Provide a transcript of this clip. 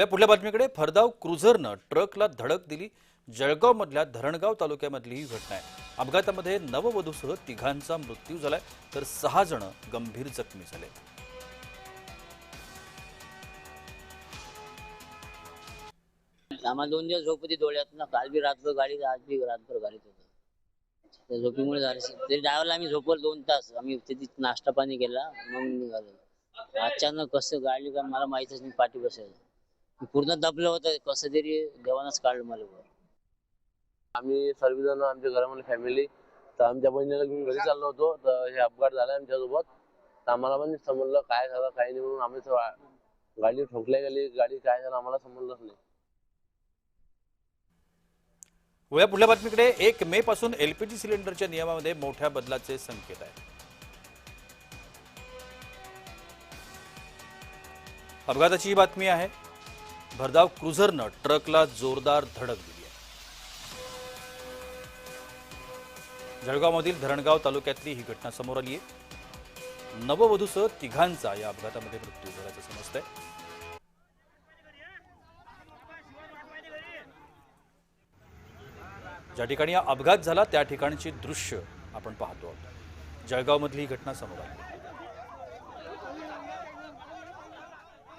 पुढल्या बातमीकडे भरधाव क्रुझरनं ट्रकला धडक दिली। जळगावमधल्या धरणगाव तालुक्यामधली ही घटना आहे। अपघातामध्ये नववधूसह तिघांचा मृत्यू झालाय तर 6 जण गंभीर जखमी झाले। आम्हाला 2 दिवस झोप होती डोळ्यात ना। काल बी रातभर गाडी, आज बी रातभर गाडीत होतो। त्या झोपीमुळे झाले। तरी ड्रायव्हरला आम्ही झोपवर 2 तास आम्ही तिथे नाश्ता पाणी केला मग निघालो। अचानक कसं गाडी का मला माहितच नाही, पाठी बसायला पूर्ण दबलं होतं। कसं तरी देवानच काढलं मला वर। आम्ही सर्वजण आमच्या घरामध्ये फॅमिली तर आमच्या बहिणीला घेऊन घरी चाललो होतो तर हे अपघात झाला आमच्यासोबत। तर आम्हाला पण समजलं काय झालं काय नाही म्हणून आम्ही गाडी ठोकल्या गेली। गाडी काय झालं आम्हाला समजलंच नाही। पुढल्या बातमीकडे 1 मे पासून एलपीजी सिलेंडरच्या नियमामध्ये मोठ्या बदलाचे संकेत आहेत। अपघाताची ही बातमी आहे। भरधाव क्रुझरनं ट्रकला जोरदार धडक दिली आहे। जळगावमधील धरणगाव तालुक्यातली ही घटना समोर आली आहे। नववधूसह तिघांचा या अपघातामध्ये मृत्यू झाल्याचं समजतंय। ज्या ठिकाणी अपघात झाला त्या ठिकाणची दृश्य आपण पाहतो आहोत। जळगावमधली ही घटना समोर आली।